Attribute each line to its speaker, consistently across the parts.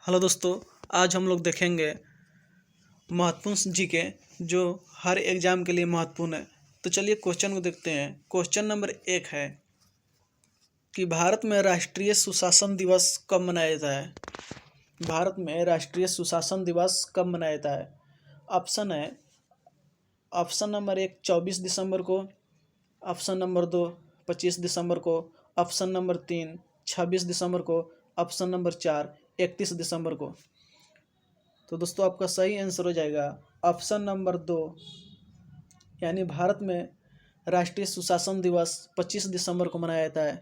Speaker 1: Hello दोस्तों, आज हम लोग देखेंगे महत्वपूर्ण जीके जो हर एग्जाम के लिए महत्वपूर्ण है। तो चलिए क्वेश्चन को देखते हैं। क्वेश्चन नंबर 1 है कि भारत में राष्ट्रीय सुशासन दिवस कब मनाया जाता है। भारत में राष्ट्रीय सुशासन दिवस कब मनाया जाता है। ऑप्शन है, ऑप्शन नंबर 1 24 दिसंबर को, ऑप्शन नंबर 2 25 दिसंबर को, ऑप्शन नंबर 3 26 दिसंबर को, ऑप्शन नंबर 4 31 दिसंबर को। तो दोस्तों आपका सही आंसर हो जाएगा ऑप्शन नंबर 2, यानी भारत में राष्ट्रीय सुशासन दिवस 25 दिसंबर को मनाया जाता है।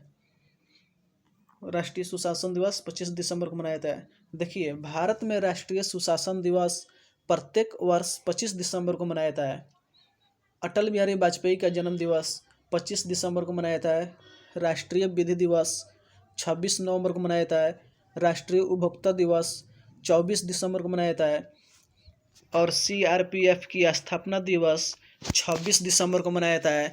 Speaker 1: राष्ट्रीय सुशासन दिवस 25 दिसंबर को मनाया जाता है। देखिए, भारत में राष्ट्रीय सुशासन दिवस प्रत्येक वर्ष 25 दिसंबर को मनाया जाता है। अटल बिहारी वाजपेयी का जन्म दिवस 25 दिसंबर को मनाया जाता है। राष्ट्रीय विधि दिवस 26 नवंबर को मनाया जाता है। राष्ट्रीय उपभोक्ता दिवस 24 दिसंबर को मनाया जाता है और CRPF की स्थापना दिवस 26 दिसंबर को मनाया जाता है।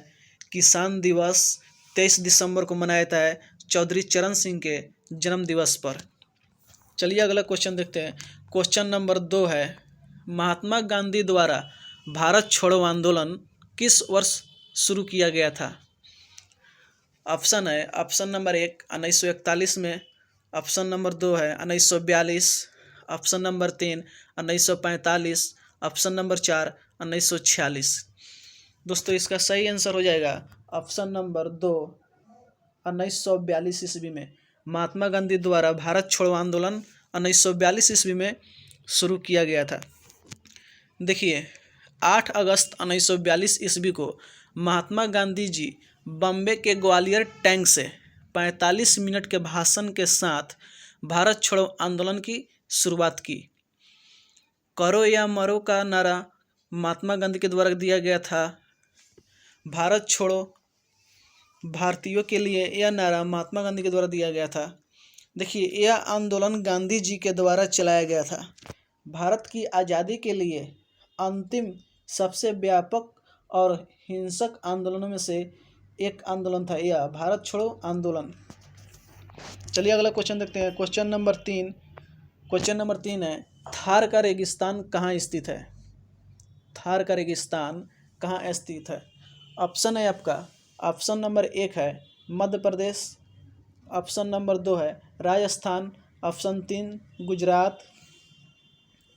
Speaker 1: किसान दिवस 23 दिसंबर को मनाया जाता है चौधरी चरण सिंह के जन्म दिवस पर। चलिए अगला क्वेश्चन देखते हैं। क्वेश्चन नंबर 2 है, महात्मा गांधी द्वारा भारत छोड़ो आंदोलन किस वर्ष शुरू किया गया था। ऑप्शन है, ऑप्शन नंबर 1 1941 में, ऑप्शन नंबर 2 है 1942, ऑप्शन नंबर 3 1945, ऑप्शन नंबर 4 1946। दोस्तों इसका सही आंसर हो जाएगा ऑप्शन नंबर 2 1942 ईस्वी में। महात्मा गांधी द्वारा भारत छोड़ो आंदोलन 1942 ईस्वी में शुरू किया गया था। देखिए, 8 अगस्त 1942 ईस्वी को महात्मा गांधी जी बॉम्बे के ग्वालियर टैंक से 45 मिनट के भाषण के साथ भारत छोड़ो आंदोलन की शुरुआत की। करो या मरो का नारा महात्मा गांधी के द्वारा दिया गया था। भारत छोड़ो भारतीयों के लिए यह नारा महात्मा गांधी के द्वारा दिया गया था। देखिए, यह आंदोलन गांधी जी के द्वारा चलाया गया था। भारत की आज़ादी के लिए अंतिम सबसे व्यापक और हिंसक आंदोलनों में से एक आंदोलन था यह भारत छोड़ो आंदोलन। चलिए अगला क्वेश्चन देखते हैं। क्वेश्चन नंबर 3 है, थार का रेगिस्तान कहाँ स्थित है। थार का रेगिस्तान कहाँ स्थित है। ऑप्शन है आपका, ऑप्शन नंबर 1 है मध्य प्रदेश, ऑप्शन नंबर 2 है राजस्थान, ऑप्शन 3 गुजरात,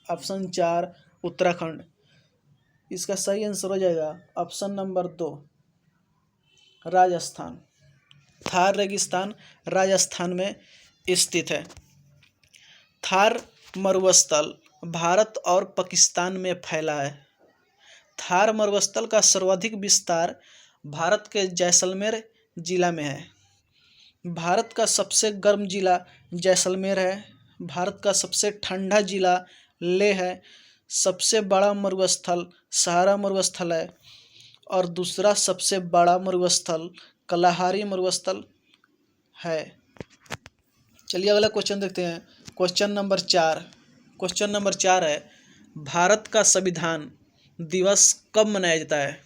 Speaker 1: ऑप्शन 4 उत्तराखंड। इसका सही आंसर हो जाएगा ऑप्शन नंबर 2 राजस्थान। थार रेगिस्तान राजस्थान में स्थित है। थार मरुस्थल भारत और पाकिस्तान में फैला है। थार मरुस्थल का सर्वाधिक विस्तार भारत के जैसलमेर जिला में है। भारत का सबसे गर्म जिला जैसलमेर है। भारत का सबसे ठंडा जिला लेह है। सबसे बड़ा मरुस्थल सहारा मरुस्थल है और दूसरा सबसे बड़ा मरुस्थल कलाहारी मरुस्थल है। चलिए अगला क्वेश्चन देखते हैं। क्वेश्चन नंबर 4 है, भारत का संविधान दिवस कब मनाया जाता है।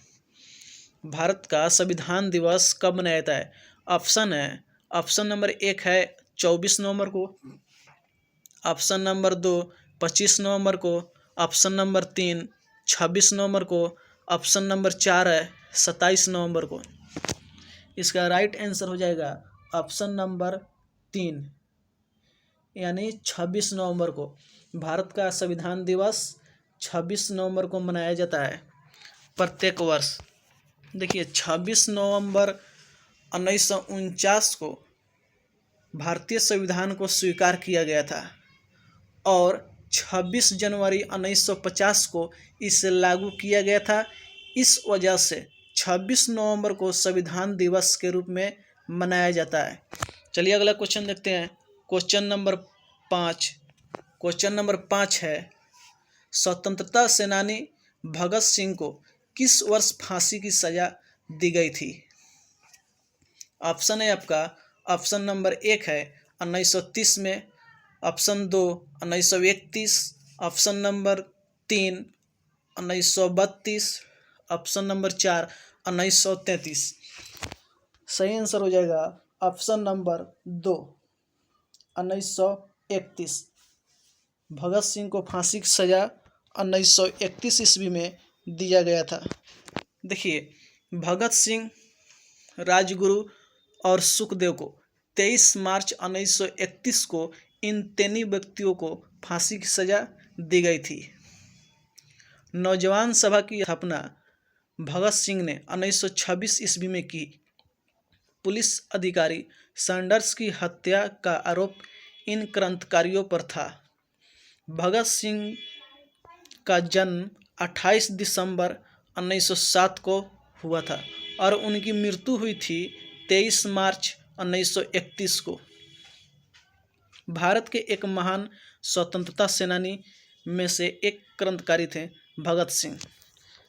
Speaker 1: भारत का संविधान दिवस कब मनाया जाता है। ऑप्शन है, ऑप्शन नंबर 1 है 24 नवंबर को, ऑप्शन नंबर 2 25 नवंबर को, ऑप्शन नंबर 3 26 नवंबर को, ऑप्शन नंबर 4 है 27 नवंबर को। इसका राइट आंसर हो जाएगा ऑप्शन नंबर 3, यानी 26 नवंबर को। भारत का संविधान दिवस 26 नवंबर को मनाया जाता है प्रत्येक वर्ष। देखिए, 26 नवंबर 1949 को भारतीय संविधान को स्वीकार किया गया था और 26 जनवरी 1950 को इसे लागू किया गया था। इस वजह से 26 नवंबर को संविधान दिवस के रूप में मनाया जाता है। चलिए अगला क्वेश्चन देखते हैं। क्वेश्चन नंबर 5 है, स्वतंत्रता सेनानी भगत सिंह को किस वर्ष फांसी की सजा दी गई थी। ऑप्शन है आपका, ऑप्शन नंबर 1 है 1930 में, option 2 1931, option number 3 1932, option number 4 1933। सही आंसर हो जाएगा ऑप्शन नंबर 2 1931। भगत सिंह को फांसी की सजा 1931 ईस्वी में दिया गया था। देखिए, भगत सिंह, राजगुरु और सुखदेव को 23 मार्च 1931 को इन तीनों व्यक्तियों को फांसी की सजा दी गई थी। नौजवान सभा की स्थापना भगत सिंह ने 1926 ईस्वी में की। पुलिस अधिकारी सैंडर्स की हत्या का आरोप इन क्रांतिकारियों पर था। भगत सिंह का जन्म 28 दिसंबर 1907 को हुआ था और उनकी मृत्यु हुई थी 23 मार्च 1931 को। भारत के एक महान स्वतंत्रता सेनानी में से एक क्रांतिकारी थे भगत सिंह।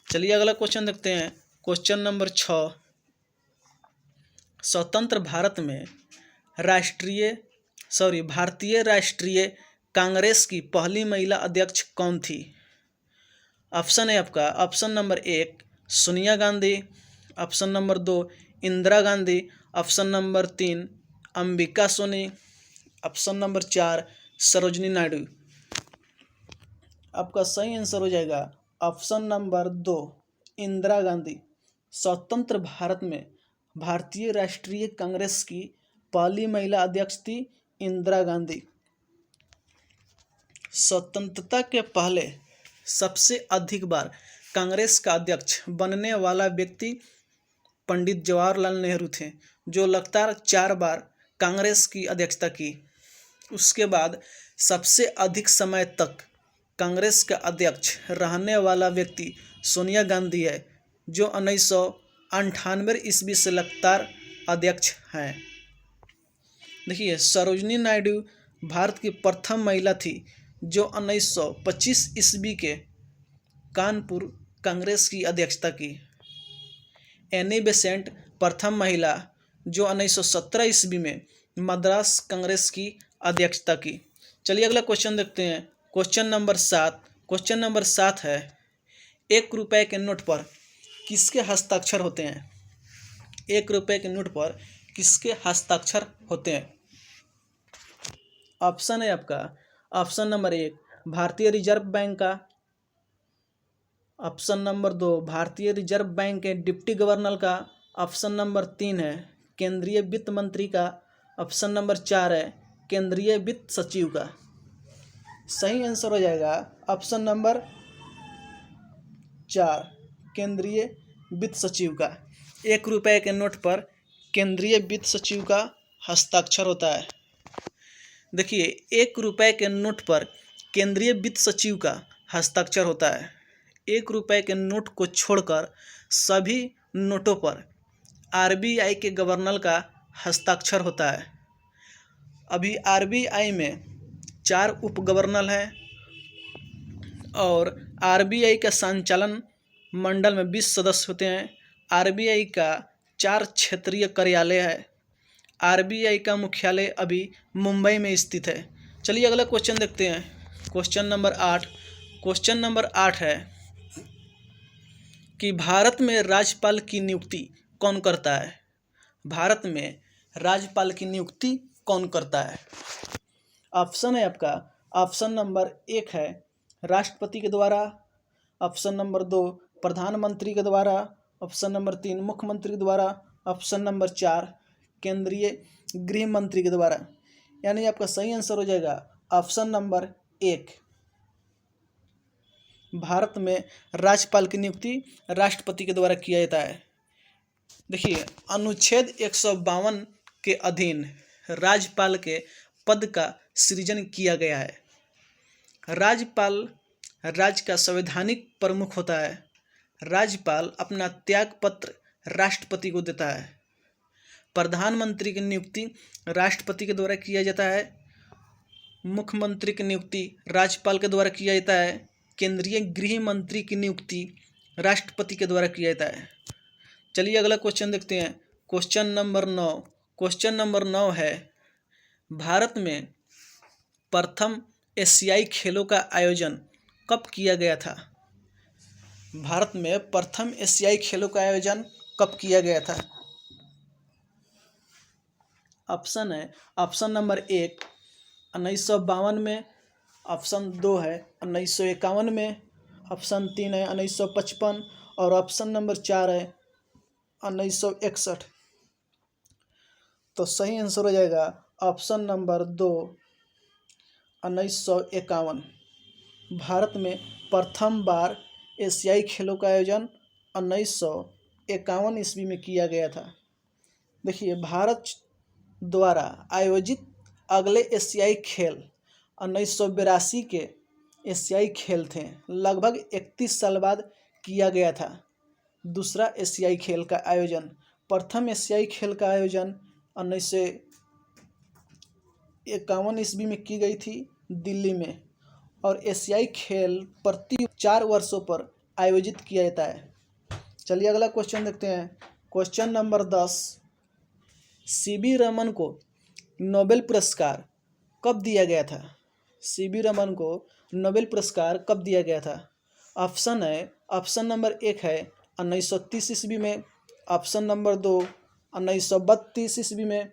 Speaker 1: चलिए अगला क्वेश्चन देखते हैं। क्वेश्चन नंबर 6, स्वतंत्र भारत में भारतीय राष्ट्रीय कांग्रेस की पहली महिला अध्यक्ष कौन थी? ऑप्शन है आपका, option number 1 Sonia Gandhi, option number 2 Indira Gandhi, option number 3 Ambika Soni, option number 4 Sarojini Naidu. आपका सही आंसर हो जाएगा ऑप्शन नंबर 2 इंदिरा गांधी। स्वतंत्र भारत में भारतीय राष्ट्रीय कांग्रेस की पहली महिला अध्यक्ष थी इंदिरा गांधी। स्वतंत्रता के पहले सबसे अधिक बार कांग्रेस का अध्यक्ष बनने वाला व्यक्ति पंडित जवाहरलाल नेहरू थे, जो लगातार 4 बार कांग्रेस की अध्यक्षता की। उसके बाद सबसे अधिक समय तक कांग्रेस का अध्यक्ष रहने वाला व्यक्ति सोनिया गांधी है, जो 1998 ईस्वी से लगातार अध्यक्ष हैं। देखिए, सरोजिनी नायडू भारत की प्रथम महिला थी जो 1925 ईस्वी के कानपुर कांग्रेस की अध्यक्षता की। एनी बेसेंट प्रथम महिला जो 1917 ईस्वी में मद्रास कांग्रेस की अध्यक्षता की। चलिए अगला क्वेश्चन देखते हैं। Question number 7। क्वेश्चन नंबर 7 है, 1 रुपए के नोट पर किसके हस्ताक्षर होते हैं? 1 रुपए के नोट पर किसके हस्ताक्षर होते हैं? ऑप्शन है आपका, ऑप्शन नंबर 1 भारतीय रिजर्व बैंक का, ऑप्शन नंबर 2 भारतीय रिजर्व बैंक के डिप्टी गवर्नर का, ऑप्शन नंबर 3 है केंद्रीय वित्त मंत्री का, ऑप्शन नंबर 4 है केंद्रीय वित्त सचिव का। सही आंसर हो जाएगा ऑप्शन नंबर 4 केंद्रीय वित्त सचिव का। 1 रुपए के नोट पर केंद्रीय वित्त सचिव का हस्ताक्षर होता है। देखिए, 1 रुपए के नोट पर केंद्रीय वित्त सचिव का हस्ताक्षर होता है। 1 रुपए के नोट को छोड़कर सभी नोटों पर आरबीआई के गवर्नर का हस्ताक्षर होता है। अभी आरबीआई में 4 उप गवर्नर हैं और आरबीआई का संचालन मंडल में 20 सदस्य होते हैं। आरबीआई का 4 क्षेत्रीय कार्यालय है। आरबीआई का मुख्यालय अभी मुंबई में स्थित है। चलिए अगला क्वेश्चन देखते हैं। Question number 8। क्वेश्चन नंबर 8 है कि भारत में राज्यपाल की नियुक्ति कौन करता है? भारत में राज्यपाल की नियुक्ति कौन करता है? ऑप्शन है आपका, ऑप्शन नंबर 1 है राष्ट्रपति के द्वारा, ऑप्शन नंबर 2 प्रधानमंत्री के द्वारा, ऑप्शन नंबर 3 मुख्यमंत्री के द्वारा, ऑप्शन नंबर 4 केंद्रीय गृह मंत्री के द्वारा। यानी आपका सही आंसर हो जाएगा ऑप्शन नंबर 1। भारत में राज्यपाल की नियुक्ति राष्ट्रपति के द्वारा किया जाता है। देखिए, अनुच्छेद 152 के अधीन राज्यपाल के पद का सृजन किया गया है। राज्यपाल राज्य का संवैधानिक प्रमुख होता है। राज्यपाल अपना त्याग पत्र राष्ट्रपति को देता है। प्रधानमंत्री की नियुक्ति राष्ट्रपति के द्वारा किया जाता है। मुख्यमंत्री की नियुक्ति राज्यपाल के द्वारा किया जाता है। केंद्रीय गृह मंत्री की नियुक्ति राष्ट्रपति के द्वारा किया जाता है। चलिए अगला क्वेश्चन देखते हैं। Question number 9। क्वेश्चन नंबर 9 है, भारत में प्रथम एशियाई खेलों का आयोजन कब किया गया था? भारत में प्रथम एशियाई खेलों का आयोजन कब किया गया था? ऑप्शन है, ऑप्शन नंबर 1 1952 में, ऑप्शन 2 है 1951 में, ऑप्शन 3 है 1955 और ऑप्शन नंबर 4 है 1961। तो सही आंसर हो जाएगा ऑप्शन नंबर 2 1951। भारत में प्रथम बार एशियाई खेलों का आयोजन 1951 ईस्वी में किया गया था। देखिए, भारत द्वारा आयोजित अगले एशियाई खेल 1982 के एशियाई खेल थे। लगभग 31 साल बाद किया गया था दूसरा एशियाई खेल का आयोजन। प्रथम एशियाई खेल का आयोजन 1951 ईस्वी में की गई थी दिल्ली में, और एशियाई खेल प्रति 4 वर्षों पर आयोजित किया जाता है। चलिए अगला क्वेश्चन देखते हैं। क्वेश्चन नंबर 10, सीवी रमन को नोबेल पुरस्कार कब दिया गया था? सीवी रमन को नोबेल पुरस्कार कब दिया गया था? ऑप्शन नंबर 1 है 1930 ईस्वी में, ऑप्शन नंबर 2 1932 ईस्वी में,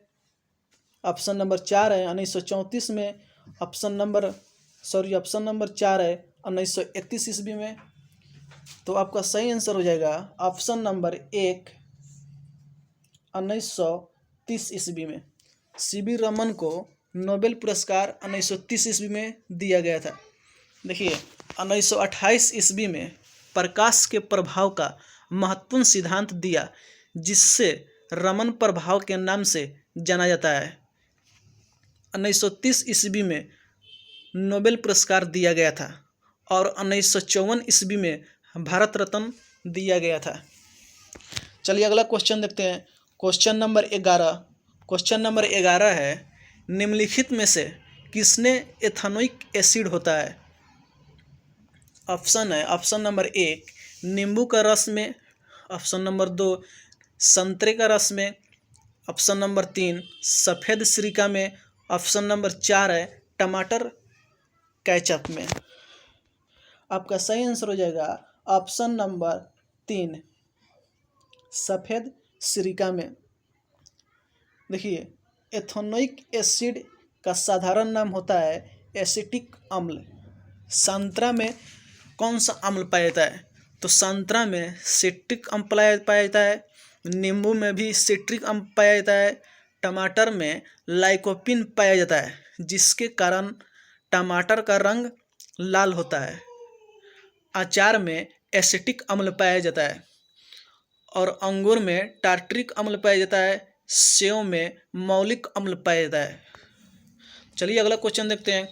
Speaker 1: ऑप्शन नंबर 4 है 1934 में, ऑप्शन नंबर 4 है 1931 ईस्वी में। तो आपका सही आंसर हो जाएगा ऑप्शन नंबर 1 1930 ईस्वी में। सीवी रमन को नोबेल पुरस्कार 1930 ईस्वी में दिया गया था। देखिए, 1928 ईस्वी में प्रकाश के प्रभाव का महत्वपूर्ण सिद्धांत दिया, जिससे रमन प्रभाव के नाम से जाना जाता है। 1930 ईस्वी में नोबेल पुरस्कार दिया गया था और 1954 ईस्वी में भारत रत्न दिया गया था। चलिए अगला क्वेश्चन देखते हैं। क्वेश्चन नंबर 11 है, निम्नलिखित में से किसने एथेनोइक एसिड होता है? ऑप्शन नंबर 1 नींबू का रस में, ऑप्शन नंबर 2 संतरे का रस में, ऑप्शन नंबर 3 सफ़ेद सिरका में, ऑप्शन नंबर 4 है टमाटर केचप में। आपका सही आंसर हो जाएगा ऑप्शन नंबर 3 सफ़ेद सिरका में। देखिए, एथेनोइक एसिड का साधारण नाम होता है एसिटिक अम्ल। संतरा में कौन सा अम्ल पाया जाता है? तो संतरा में सिट्रिक अम्ल पाया जाता है, नींबू में भी सिट्रिक अम्ल पाया जाता है, टमाटर में लाइकोपीन पाया जाता है, जिसके कारण टमाटर का रंग लाल होता है। अचार में एसिटिक अम्ल पाया जाता है और अंगूर में टार्ट्रिक अम्ल पाया जाता है। सेव में मौलिक अम्ल पाया जाता है। चलिए अगला क्वेश्चन देखते हैं।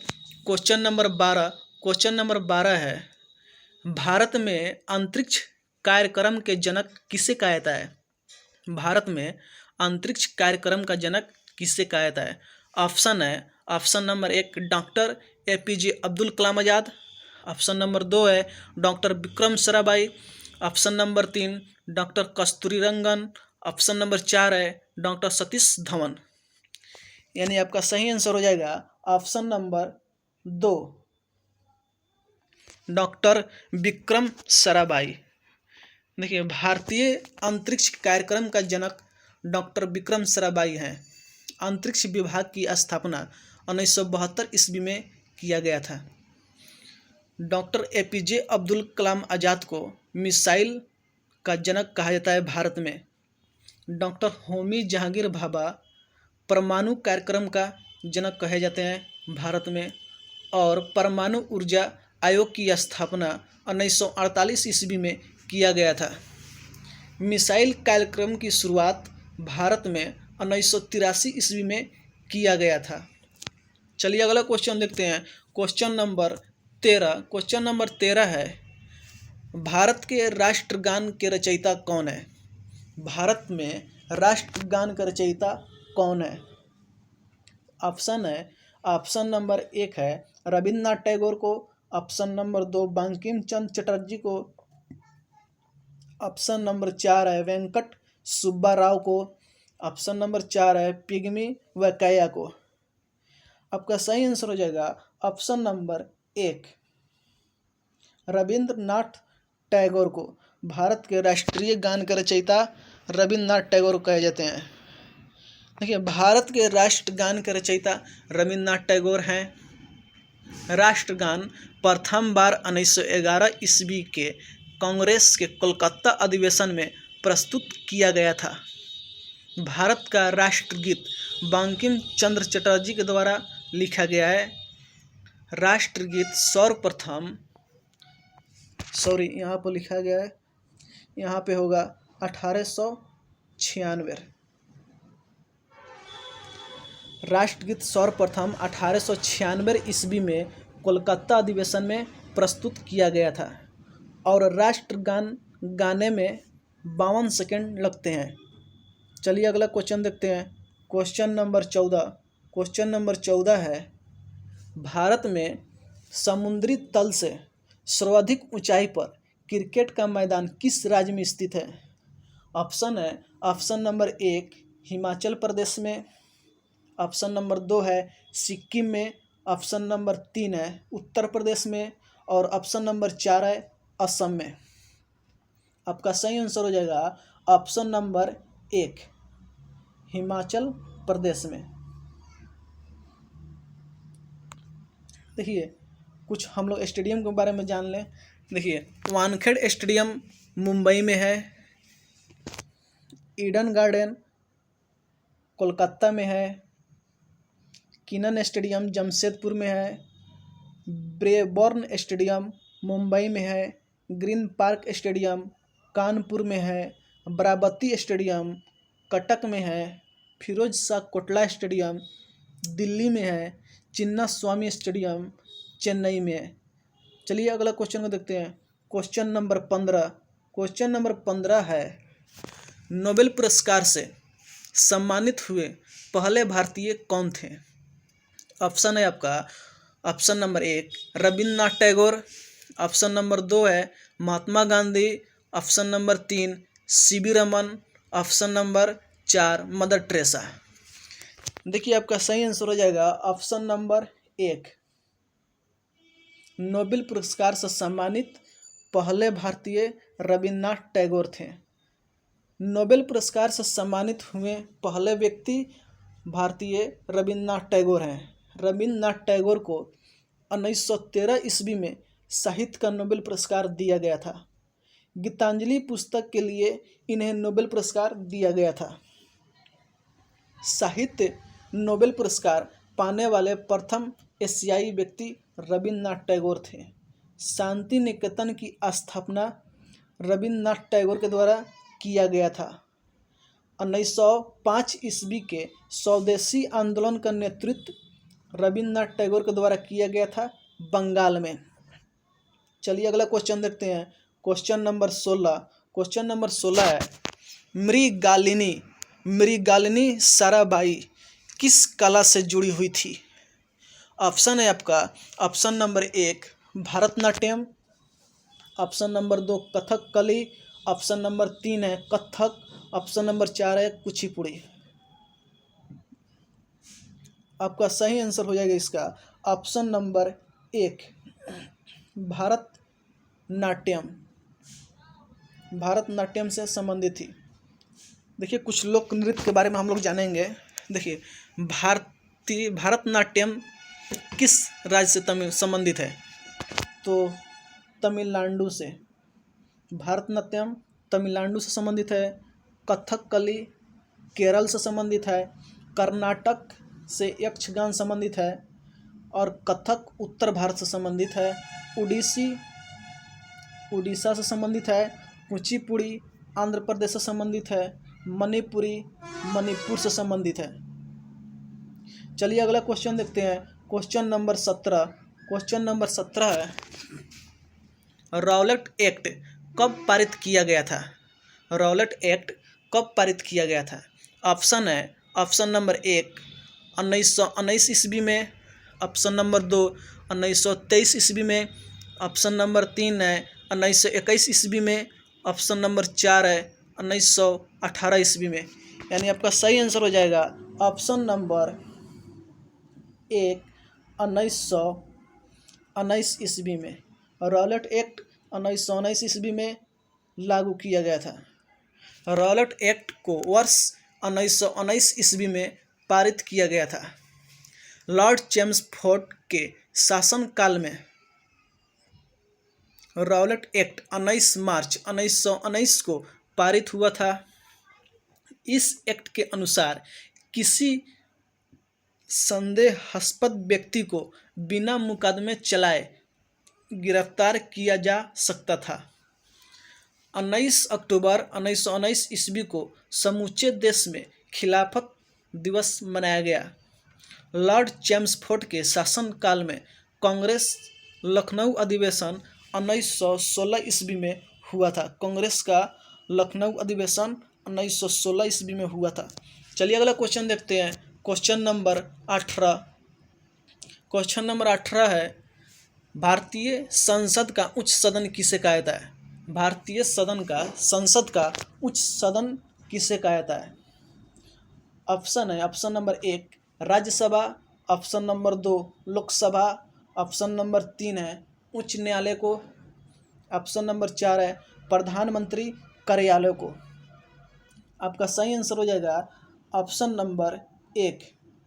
Speaker 1: क्वेश्चन नंबर 12 है, भारत में अंतरिक्ष कार्यक्रम के जनक किसे कहा जाता है? भारत में अंतरिक्ष कार्यक्रम का जनक किसे कहा जाता है? Option number 1 doctor APJ Abdul Kalam Azad, option number 2 है doctor Vikram Sarabhai, option number 3 doctor Kasturi Rangan, option number 4 है डॉक्टर सतीश धवन। यानी आपका सही आंसर हो जाएगा option number 2 doctor Vikram Sarabhai. देखिए, भारतीय अंतरिक्ष कार्यक्रम का जनक डॉक्टर विक्रम साराभाई हैं। अंतरिक्ष विभाग की स्थापना 1972 ईस्वी में किया गया था। डॉक्टर APJ अब्दुल कलाम आज़ाद को मिसाइल का जनक कहा जाता है भारत में। डॉक्टर होमी जहांगीर भाभा परमाणु कार्यक्रम का जनक कहे जाते हैं भारत में, और परमाणु ऊर्जा आयोग की स्थापना 1948 ईस्वी में किया गया था। मिसाइल कार्यक्रम की शुरुआत भारत में 1983 ईस्वी में किया गया था। चलिए अगला क्वेश्चन देखते हैं। क्वेश्चन नंबर 13 है, भारत के राष्ट्रगान के रचयिता कौन है? भारत में राष्ट्रगान का रचयिता कौन है? ऑप्शन नंबर 1 है रविन्द्रनाथ टैगोर को, ऑप्शन नंबर 2 बंकिम चंद्र चटर्जी को, ऑप्शन नंबर 4 है वेंकट सुब्बा राव को, ऑप्शन नंबर 4 है पिग्मी वेंकैया को। आपका सही आंसर हो जाएगा ऑप्शन नंबर 1 रविन्द्रनाथ टैगोर को। भारत के राष्ट्रीय गान के रचयिता रविन्द्रनाथ टैगोर कहे जाते हैं। देखिए, भारत के राष्ट्रगान के रचयिता रविन्द्रनाथ टैगोर हैं। राष्ट्रगान प्रथम बार 1911 ईस्वी के कांग्रेस के कोलकाता अधिवेशन में प्रस्तुत किया गया था। भारत का राष्ट्रगीत बंकिम चंद्र चटर्जी के द्वारा लिखा गया है। राष्ट्रगीत सर्वप्रथम यहाँ पर लिखा गया है, यहाँ पे होगा 1896। राष्ट्रगीत सर्वप्रथम 1896 ईस्वी में कोलकाता अधिवेशन में प्रस्तुत किया गया था और राष्ट्रगान गाने में 52 सेकंड लगते हैं। चलिए अगला क्वेश्चन देखते हैं। क्वेश्चन नंबर 14 है, भारत में समुद्री तल से सर्वाधिक ऊंचाई पर क्रिकेट का मैदान किस राज्य में स्थित है? ऑप्शन है, ऑप्शन नंबर 1 हिमाचल प्रदेश में, ऑप्शन नंबर 2 है सिक्किम में, ऑप्शन नंबर 3 है उत्तर प्रदेश में और ऑप्शन नंबर 4 है असम में। आपका सही आंसर हो जाएगा ऑप्शन नंबर 1 हिमाचल प्रदेश में। देखिए कुछ हम लोग स्टेडियम के बारे में जान लें। देखिए वानखेड़ स्टेडियम मुंबई में है, ईडन गार्डन कोलकाता में है, किनन स्टेडियम जमशेदपुर में है, ब्रेबॉर्न स्टेडियम मुंबई में है, ग्रीन पार्क स्टेडियम कानपुर में है, बाराबती स्टेडियम कटक में है, फिरोज शाह कोटला स्टेडियम दिल्ली में है, चिन्ना स्वामी स्टेडियम चेन्नई में है। चलिए अगला क्वेश्चन को देखते हैं। क्वेश्चन नंबर 15 है, नोबेल पुरस्कार से सम्मानित हुए पहले भारतीय कौन थे? ऑप्शन है आपका option number 1 Rabindranath Tagore, option number 2 है Mahatma Gandhi, option number 3 C V Raman, option number 4 Mother Teresa. देखिए आपका सही आंसर हो जाएगा ऑप्शन नंबर 1 नोबेल पुरस्कार से सम्मानित पहले भारतीय रविन्द्रनाथ टैगोर थे। नोबेल पुरस्कार से सम्मानित हुए पहले व्यक्ति भारतीय रविन्द्रनाथ टैगोर हैं। रविन्द्रनाथ टैगोर को 1913 ईस्वी में साहित्य का नोबेल पुरस्कार दिया गया था। गीतांजलि पुस्तक के लिए इन्हें नोबेल पुरस्कार दिया गया था। साहित्य नोबेल पुरस्कार पाने वाले प्रथम एशियाई व्यक्ति रविन्द्रनाथ टैगोर थे। शांति निकेतन की स्थापना रविन्द्रनाथ टैगोर के द्वारा किया गया था। 1905 ईस्वी के स्वदेशी आंदोलन का नेतृत्व रविन्द्रनाथ टैगोर के द्वारा किया गया था बंगाल में। चलिए अगला क्वेश्चन देखते हैं। क्वेश्चन नंबर 16 है, मृगालिनी साराभाई किस कला से जुड़ी हुई थी? ऑप्शन है आपका option number 1 Bharatanatyam, option number 2 Kathakali, option number 3 है कथक, ऑप्शन नंबर 4 है कुचिपुड़ी। आपका सही आंसर हो जाएगा इसका ऑप्शन नंबर 1 भारतनाट्यम से संबंधित थी। देखिए कुछ लोक नृत्य के बारे में हम लोग जानेंगे। देखिए भारतनाट्यम किस राज्य से संबंधित है? तो तमिलनाडु से। भारतनाट्यम तमिलनाडु से संबंधित है। कथकली केरल से संबंधित है। कर्नाटक से यक्षगान संबंधित है और कथक उत्तर भारत से संबंधित है। उड़ीसा से संबंधित है। कुचिपुड़ी आंध्र प्रदेश से संबंधित है। मणिपुरी मणिपुर से संबंधित है। चलिए अगला क्वेश्चन देखते हैं। क्वेश्चन नंबर 17 है, रॉलेट एक्ट कब पारित किया गया था? रॉलेट एक्ट कब पारित किया गया था? ऑप्शन है ऑप्शन नंबर 1 1919 ईस्वी में, ऑप्शन नंबर 2 1923 ईस्वी में, ऑप्शन नंबर 3 है 1921 ईस्वी में, ऑप्शन नंबर 4 है 1918 ईस्वी में। यानी आपका सही आंसर हो जाएगा ऑप्शन नंबर 1 1919 ईस्वी में। रॉलेट एक्ट 1919 ईस्वी में लागू किया गया था। रॉलेट एक्ट को वर्ष 1919 ईस्वी में पारित किया गया था। लॉर्ड चेम्सफोर्ड के शासनकाल में रॉलेट एक्ट 19 मार्च 1919 को पारित हुआ था। इस एक्ट के अनुसार किसी संदेहास्पद व्यक्ति को बिना मुकदमे चलाए गिरफ्तार किया जा सकता था। 19 अक्टूबर 1919 ईस्वी को समूचे देश में खिलाफत दिवस मनाया गया। लॉर्ड चेम्सफोर्ड के शासनकाल में कांग्रेस लखनऊ अधिवेशन 1916 ईस्वी में हुआ था। कांग्रेस का लखनऊ अधिवेशन 1916 ईस्वी में हुआ था। चलिए अगला क्वेश्चन देखते हैं। Question number 18। क्वेश्चन नंबर 18 है, भारतीय संसद का उच्च सदन किसे कहा जाता है? भारतीय संसद का उच्च सदन किसे कहा जाता है? ऑप्शन है, option number 1 Rajya Sabha, option number 2 Lok Sabha, option number 3 है उच्च न्यायालय को, ऑप्शन नंबर 4 है प्रधानमंत्री कार्यालय को। आपका सही आंसर हो जाएगा ऑप्शन नंबर 1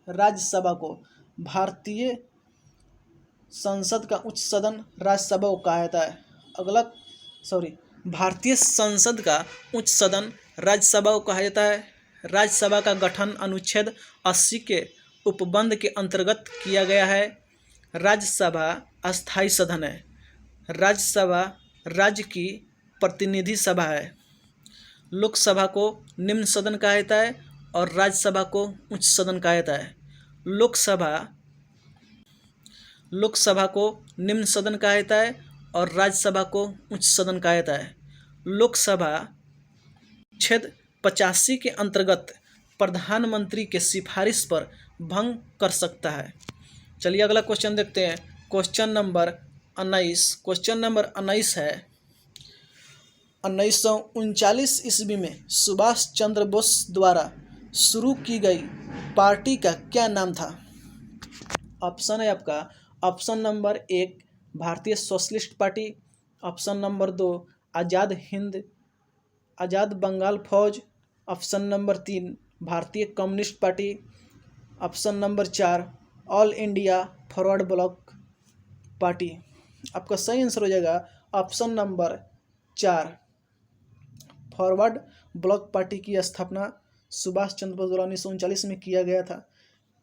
Speaker 1: राज्यसभा को। भारतीय संसद का उच्च सदन राज्यसभा को कहा जाता है। भारतीय संसद का उच्च सदन राज्यसभा को कहा जाता है। राज्यसभा का गठन अनुच्छेद 80 के उपबंध के अंतर्गत किया गया है। राज्यसभा अस्थायी सदन है। राज्यसभा राज्य की प्रतिनिधि सभा है। लोकसभा को निम्न सदन कहा जाता है और राज्यसभा को उच्च सदन कहा जाता है। लोकसभा को निम्न सदन कहा जाता है और राज्यसभा को उच्च सदन कहा जाता है। लोकसभा अनुच्छेद 85 के अंतर्गत प्रधानमंत्री के सिफारिश पर भंग कर सकता है। चलिए अगला क्वेश्चन देखते हैं। Question number 19। क्वेश्चन नंबर 19 है, 1939 ईस्वी में सुभाष चंद्र बोस द्वारा शुरू की गई पार्टी का क्या नाम था? ऑप्शन है आपका, ऑप्शन नंबर 1 भारतीय सोशलिस्ट पार्टी, ऑप्शन नंबर 2 आज़ाद बंगाल फौज, ऑप्शन नंबर 3 भारतीय communist party, option number 4 all India forward block party. आपका सही आंसर हो जाएगा option number 4 forward block party की स्थापना सुभाष चंद्र बोस द्वारा 1939 में किया गया था।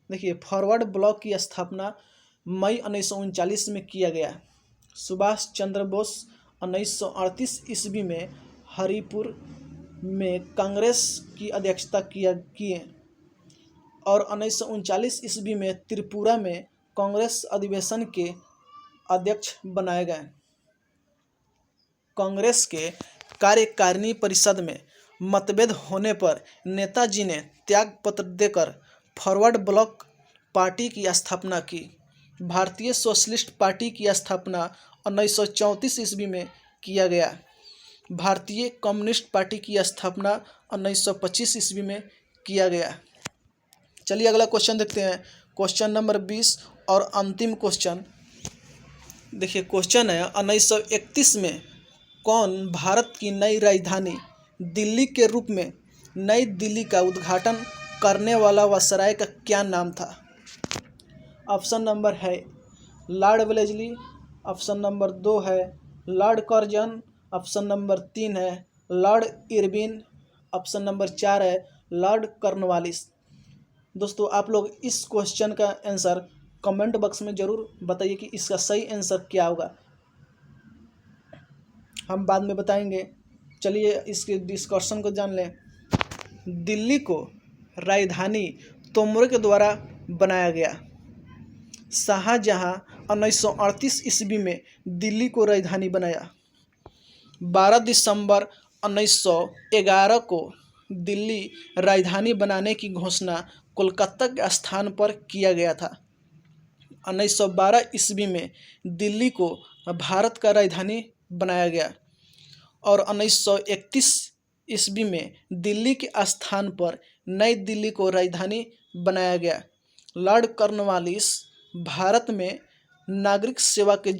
Speaker 1: देखिए, फॉरवर्ड ब्लॉक की स्थापना मई 1939 में किया गया। सुभाष चंद्र बोस 1938 ईस्वी में हरिपुर में कांग्रेस की अध्यक्षता किए और 1939 ईस्वी में त्रिपुरा में कांग्रेस अधिवेशन के अध्यक्ष बनाए गए। कांग्रेस के कार्यकारिणी परिषद में मतभेद होने पर नेताजी ने त्यागपत्र देकर फॉरवर्ड ब्लॉक पार्टी की स्थापना की। भारतीय सोशलिस्ट पार्टी की स्थापना 1934 ईस्वी में किया गया। भारतीय कम्युनिस्ट पार्टी की स्थापना 1925 ईस्वी में किया गया। चलिए अगला क्वेश्चन देखते हैं। क्वेश्चन नंबर 20 और अंतिम क्वेश्चन। देखिए, क्वेश्चन है 1931 में कौन भारत की नई राजधानी दिल्ली के रूप में नई दिल्ली का उद्घाटन करने वाला वायसराय का क्या नाम था? ऑप्शन नंबर है लॉर्ड वेलेस्ली, ऑप्शन नंबर 2 है लॉर्ड कर्जन, ऑप्शन नंबर 3 है लॉर्ड इरविन, ऑप्शन नंबर 4 है लॉर्ड कॉर्नवालिस। दोस्तों, आप लोग इस क्वेश्चन का आंसर कमेंट बॉक्स में ज़रूर बताइए कि इसका सही आंसर क्या होगा। हम बाद में बताएंगे। चलिए इसके डिस्कशन को जान लें। दिल्ली को राजधानी तोमर के द्वारा बनाया गया। शाहजहां 1938 ईस्वी में दिल्ली को राजधानी बनाया। 12 दिसंबर 1911 को दिल्ली राजधानी बनाने की घोषणा कोलकाता के स्थान पर किया गया था। 1912 ईस्वी में दिल्ली को भारत का राजधानी बनाया गया और 1931 ईस्वी में दिल्ली के स्थान पर नई दिल्ली को राजधानी बनाया गया। लॉर्ड कॉर्नवालिस भारत में नागरिक सेवा के